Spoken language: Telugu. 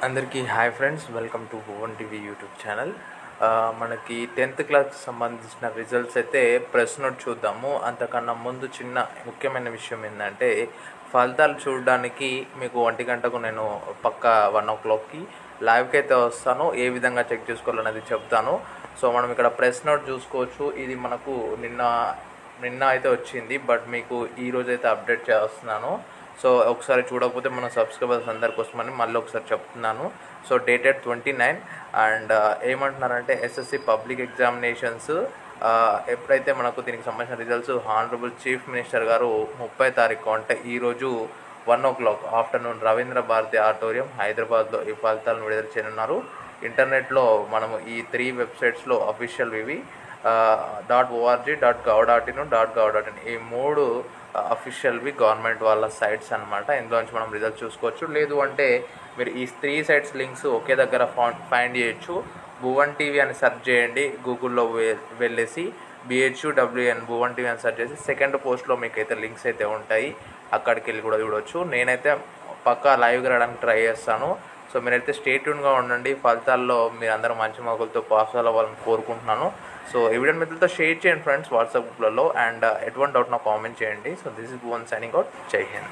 అందరికీ hi friends, welcome to Bhuvan TV YouTube channel. మనకి 10th క్లాస్కి సంబంధించిన రిజల్ట్స్ అయితే ప్రెస్ నోట్ చూద్దాము. అంతకన్నా ముందు చిన్న ముఖ్యమైన విషయం ఏంటంటే, ఫలితాలు చూడడానికి మీకు 1 గంటకు నేను పక్కా 1 o'clockకి లైవ్కి అయితే వస్తాను. ఏ విధంగా చెక్ చేసుకోవాలనేది చెప్తాను. సో మనం ఇక్కడ ప్రెస్ నోట్ చూసుకోవచ్చు. ఇది మనకు నిన్న అయితే వచ్చింది, బట్ మీకు ఈరోజు అయితే అప్డేట్ చేస్తున్నాను. సో ఒకసారి చూడకపోతే మన సబ్స్క్రైబర్స్ అందరి కోసమని మళ్ళీ ఒకసారి చెప్తున్నాను. సో డేటెడ్ 29 అండ్ ఏమంటున్నారంటే ఎస్ఎస్సి పబ్లిక్ ఎగ్జామినేషన్స్ ఎప్పుడైతే మనకు దీనికి సంబంధించిన రిజల్ట్స్ హానరబుల్ చీఫ్ మినిస్టర్ గారు 30 తారీఖు అంటే ఈరోజు 1 o'clock afternoon Ravindra Bharati auditorium హైదరాబాద్లో ఈ ఫలితాలను విడుదల చేయనున్నారు. ఇంటర్నెట్లో మనము ఈ 3 వెబ్సైట్స్లో అఫీషియల్ ఇవి .org, .gov.in, .gov.in ఈ 3 అఫీషియల్వి గవర్నమెంట్ వాళ్ళ సైట్స్ అనమాట. ఇందులోంచి మనం రిజల్ట్ చూసుకోవచ్చు. లేదు అంటే మీరు ఈ 3 సైట్స్ లింక్స్ ఒకే దగ్గర ఫైండ్ చేయొచ్చు. భువన్ టీవీ అని సెర్చ్ చేయండి, గూగుల్లో వెళ్ళేసి BHUWN భువన్ టీవీ అని సెర్చ్ చేసి సెకండ్ పోస్ట్లో మీకు అయితే లింక్స్ అయితే ఉంటాయి, అక్కడికి వెళ్ళి కూడా చూడవచ్చు. నేనైతే పక్కా లైవ్గా రావడానికి ట్రై చేస్తాను. సో మీరైతే స్టే ట్యూన్గా ఉండండి. ఫలితాల్లో మీరందరూ మంచి మార్కులతో పాస్ అవ్వాలని కోరుకుంటున్నాను. సో ఈ వీడియో మిత్రులతో షేర్ చేయండి ఫ్రెండ్స్ వాట్సాప్ గ్రూప్లలో, అండ్ ఎటువంటి డౌట్ నాకు కామెంట్ చేయండి. So this is Bhuvan signing out. జై హింద్.